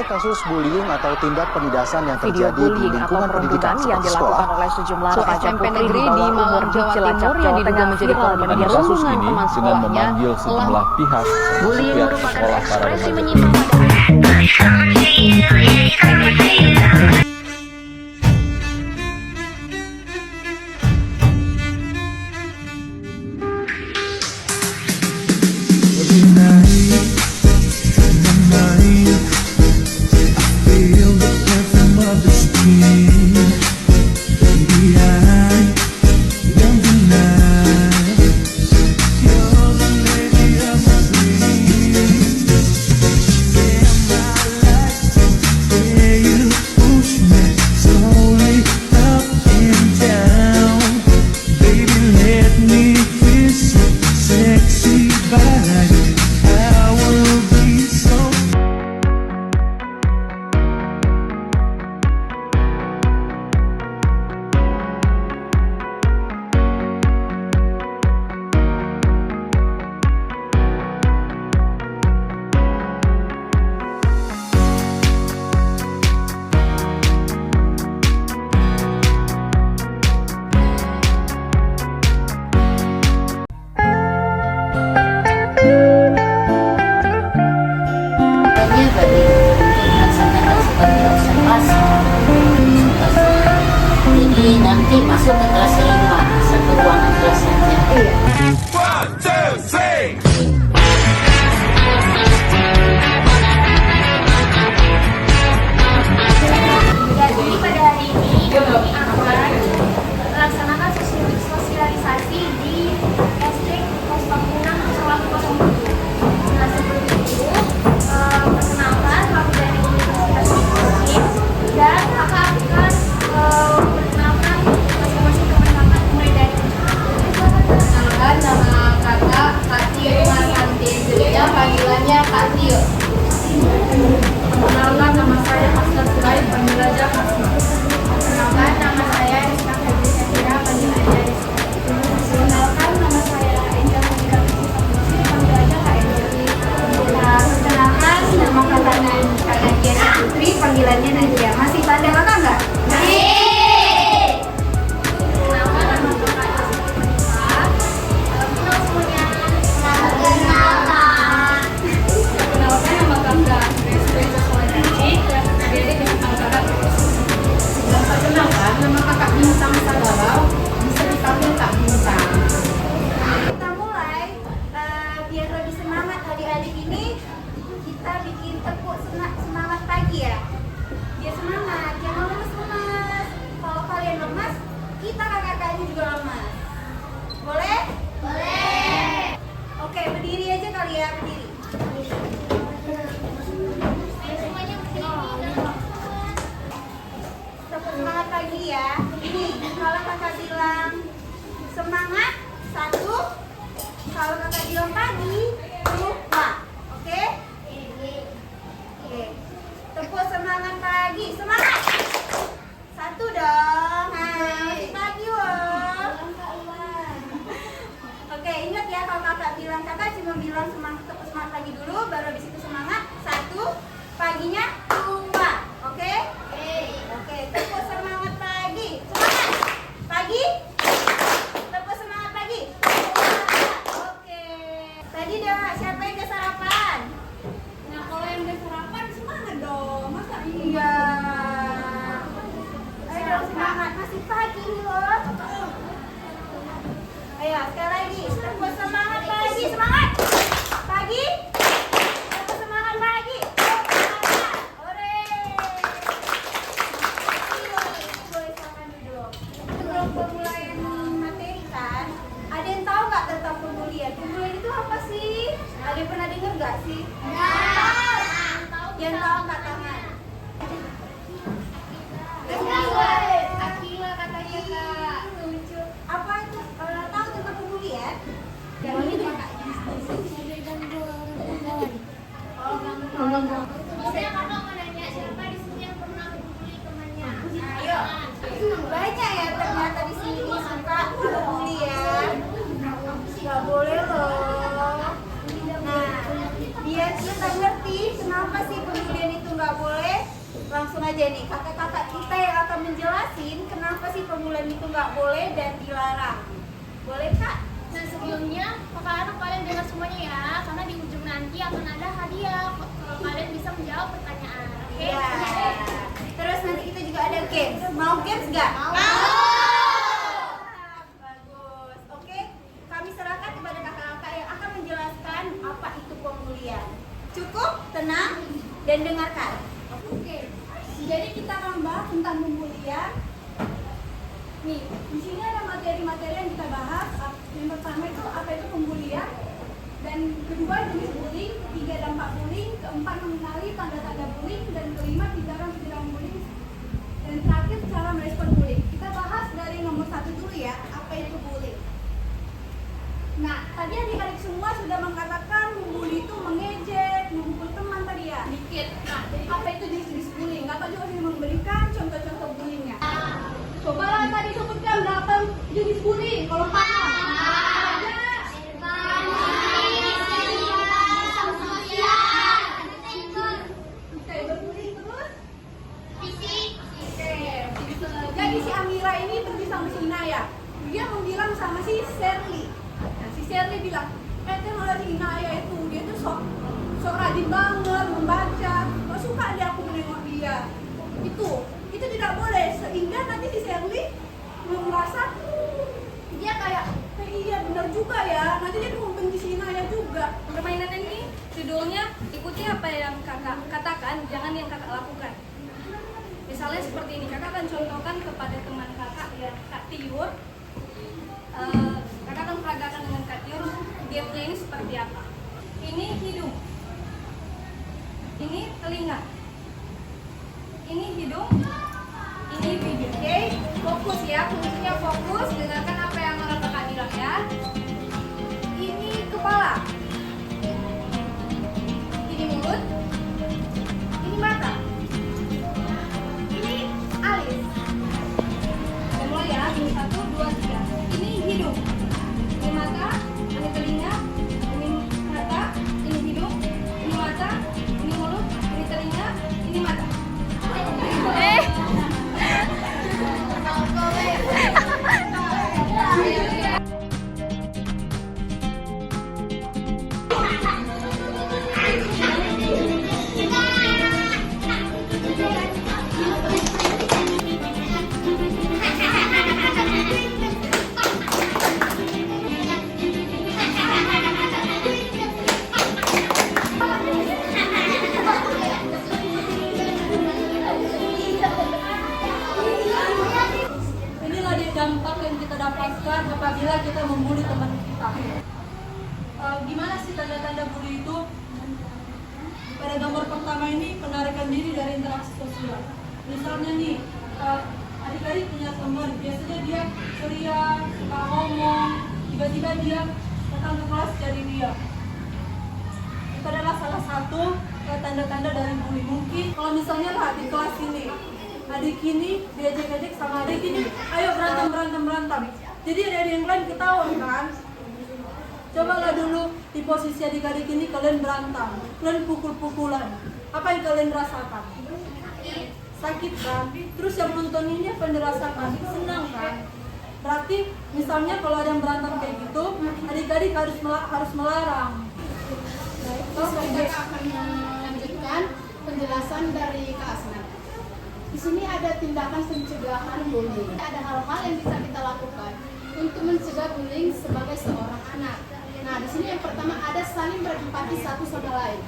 Kasus bullying atau tindak penindasan yang terjadi di lingkungan pendidikan yang dilakukan oleh sejumlah remaja SMP negeri di Malang, Jawa Timur yang diduga menjadi korban perundungan teman sekolahnya sejumlah pihak bullying pihak merupakan sekolah para ekspresi remaja. menyimpang nanti masuk ke kelas 5, satu ruangan kelas saja. Jadi pada hari ini kami akan melaksanakan sosialisasi di SD 060107. Nah, sebelum itu perkenalkan kami dari Universitas Muslim dan kakak akan perkenalkan masing-masing teman-teman mulai dari perkenalkan nama kakak Katil Marhanti Zria, panggilannya Katil. Perkenalkan nama saya Hasnat Sulaim, panggil aja Hasnat. Perkenalkan nama saya Rizka Febri Safira, panggil aja Rizka. Perkenalkan nama saya Angel Febri Safira, panggil aja Kak Angel. Perkenalkan nama kakak Nadia Putri, panggilannya Nadia. Masih panggil kakak nggak? Kita mulai, biar lebih semangat adik-adik ini, kita bikin tepuk semangat pagi ya. Biar semangat, jangan lemes-lemes. Kalau kalian lemas, kita kakak-kakaknya juga lemas. Boleh? Boleh. Oke, berdiri aja kali ya, berdiri. Tepuk semangat pagi ya. Ini, kalau kakak bilang semangat, 1. Kalau kakak bilang pagi, 2. Oke? Oke. Tepuk semangat pagi. Semangat! 1 dong. Masih pagi loh. Oke, ingat ya kalau kakak bilang, kakak cuma bilang semangat, tepuk semangat pagi dulu, baru habis itu semangat. 1, paginya 2. Oke? Oke, tepuk semangat pagi. Semangat! Pagi? Tepuk semangat pagi. Oke. Tadi siapa yang udah sarapan? Nah, kalau yang udah sarapan semangat dong. Masa iya? Ayo dong semangat. Masih pagi loh. Ayo, sekali lagi. Tepuk semangat pagi. Semangat! Pagi? Tepuk semangat pagi. Semangat. Ore. langsung aja nih, kakak-kakak kita yang akan menjelasin kenapa sih pemulihan itu nggak boleh dan dilarang. Boleh Kak? Nah sebelumnya kakak anak kalian dengar semuanya ya, karena di ujung nanti akan ada hadiah kalau kalian bisa menjawab pertanyaan. Oke? Iya. Terus nanti kita juga ada games. Mau games nggak? Mau. Bagus. Oke. Kami serahkan kepada kakak-kakak yang akan menjelaskan apa itu pemulihan. Cukup, tenang, dan dengarkan. Oke. Jadi kita akan bahas tentang pemulihan. Nih, di sini ada materi-materi yang kita bahas. Yang pertama itu apa itu pembulian, dan kedua jenis bullying, ketiga dampak bullying, keempat mengenali tanda-tanda bullying, dan kelima tindakan tindakan bullying, dan terakhir cara merespon bullying. Kita bahas dari nomor 1 dulu ya, apa itu bullying. Nah, tadi adik-adik semua sudah mengatakan membuli itu mengejek, memukul teman tadi ya. Dikit. Nah, apa itu jenis-jenis bullying? Kakak juga sudah memberikan contoh-contoh bullyingnya. Cobalah tadi sebutkan berapa jenis bullying kalau paham. Jadi si Amira ini pergi sama si Inaya. Dia bilang sama si Shirley. Nah, si Shirley bilang, kalau si Inaya itu dia tuh sok rajin banget membaca. Gak suka dia aku menengok dia. Itu tidak boleh, sehingga nanti si Shirley merasa dia kayak iya benar juga ya, nanti dia membenci si Inaya juga. Permainan ini judulnya ikuti apa yang kakak katakan, jangan yang kakak lakukan. Misalnya seperti ini, kakak akan contohkan kepada teman kakak ya, Kak Tiur. Kakak akan peragakan dengan Kak Tiur, gamenya ini seperti apa. Ini hidung, ini telinga, ini hidung, ini bibir. Oke, fokus ya, kuncinya fokus, dengarkan apa yang orang kakak bilang ya. Ini kepala, ini mulut, ini mata, ini alis. Kita mulai ya, ini 1, 2, 3. Ini hidung, ini mata, ini telinga, ini mata, ini hidung, ini mata, ini mulut, ini telinga, ini mata. Inilah dia dampak yang kita dapatkan apabila kita membuli teman kita. Gimana sih tanda-tanda bully itu? Pada gambar pertama ini penarikan diri dari interaksi sosial. Misalnya nih, adik-adik punya teman, biasanya dia ceria, suka ngomong, tiba-tiba dia datang ke kelas jadi dia. Itu adalah salah satu tanda-tanda dari bully. Mungkin kalau misalnya lah di kelas ini, adik ini diajak-ajak sama adik ini, ayo berantem. Jadi adik yang lain ketawa kan? Cobalah dulu di posisi adik-adik ini kalian berantem, kalian pukul-pukulan. Apa yang kalian rasakan? Sakit kan? Terus yang nonton ini apa yang dirasakan? Senang kan? Berarti misalnya kalau ada yang berantem kayak gitu, adik-adik harus melarang. Kita akan melanjutkan penjelasan dari Kak Asna. Di sini ada tindakan pencegahan bullying. Ada hal-hal yang bisa kita lakukan untuk mencegah bullying sebagai seorang anak. Nah, di sini yang pertama ada saling berempati satu sama lain.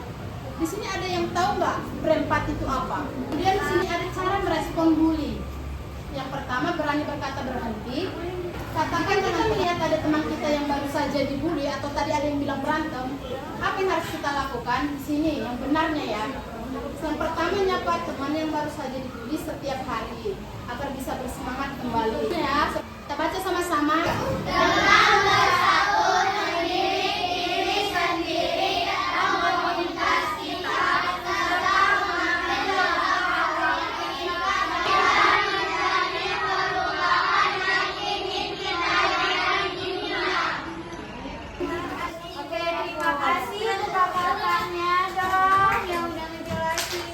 Di sini ada yang tahu nggak berempati itu apa? Kemudian di sini ada cara merespon bully. Yang pertama berani berkata berhenti. Katakan kita melihat ada teman kita yang baru saja dibully atau tadi ada yang bilang berantem, apa yang harus kita lakukan? Di sini yang benarnya ya. Yang pertama nyapa teman yang baru saja dibully setiap hari agar bisa bersemangat kembali. Ya, kita baca sama-sama. Oke, terima kasih untuk kakak-kakaknya dong yang udah ngejelasin.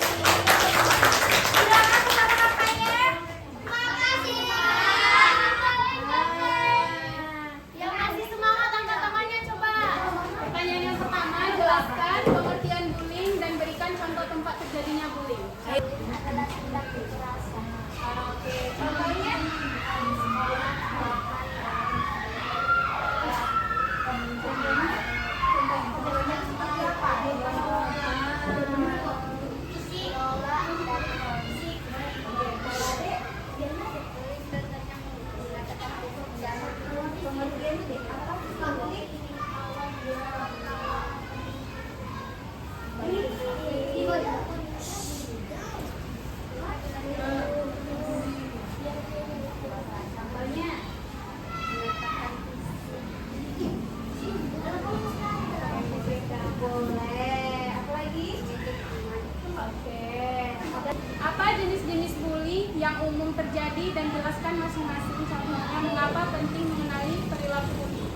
terjadi dan jelaskan masing-masing contohnya mengapa penting mengenali perilaku bullying.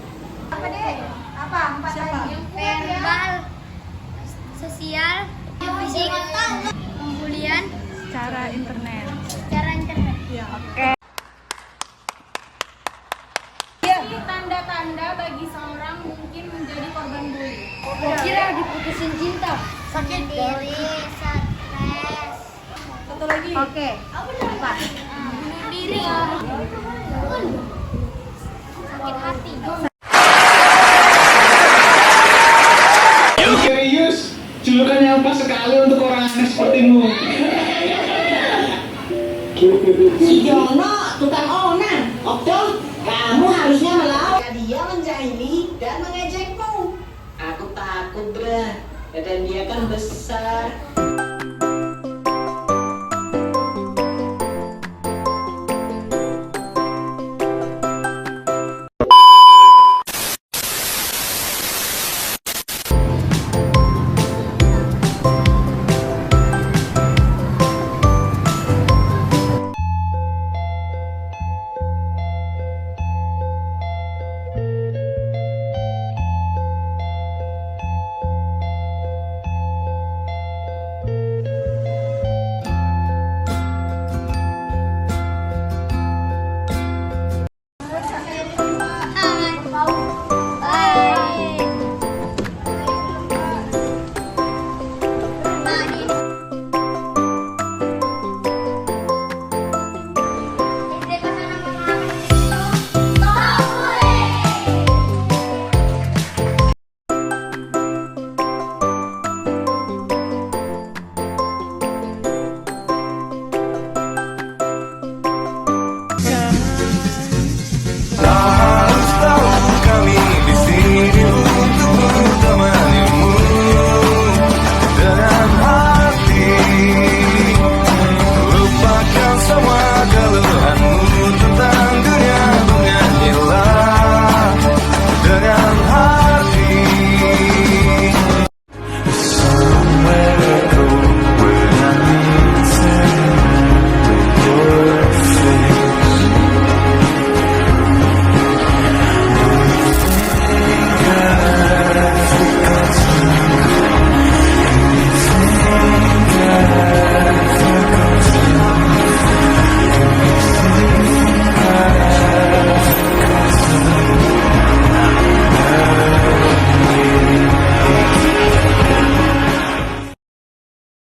Apa deh? Apa? 4 Siapa? tadi. Verbal, sosial, fisik, pembulian, Cara internet. cara internet. Tanda-tanda bagi seorang mungkin menjadi korban bullying. Kira diputusin cinta, sakit diri, stres, Satu lagi. Oke. bunuh diri, sakit hati. Serius, julukan yang pas sekali untuk orang aneh sepertimu. Si Jono, tukang onan. Okto, kamu harusnya melawan. Dia menjahili dan mengejekmu. Aku takut, Bra. Badan dia kan besar.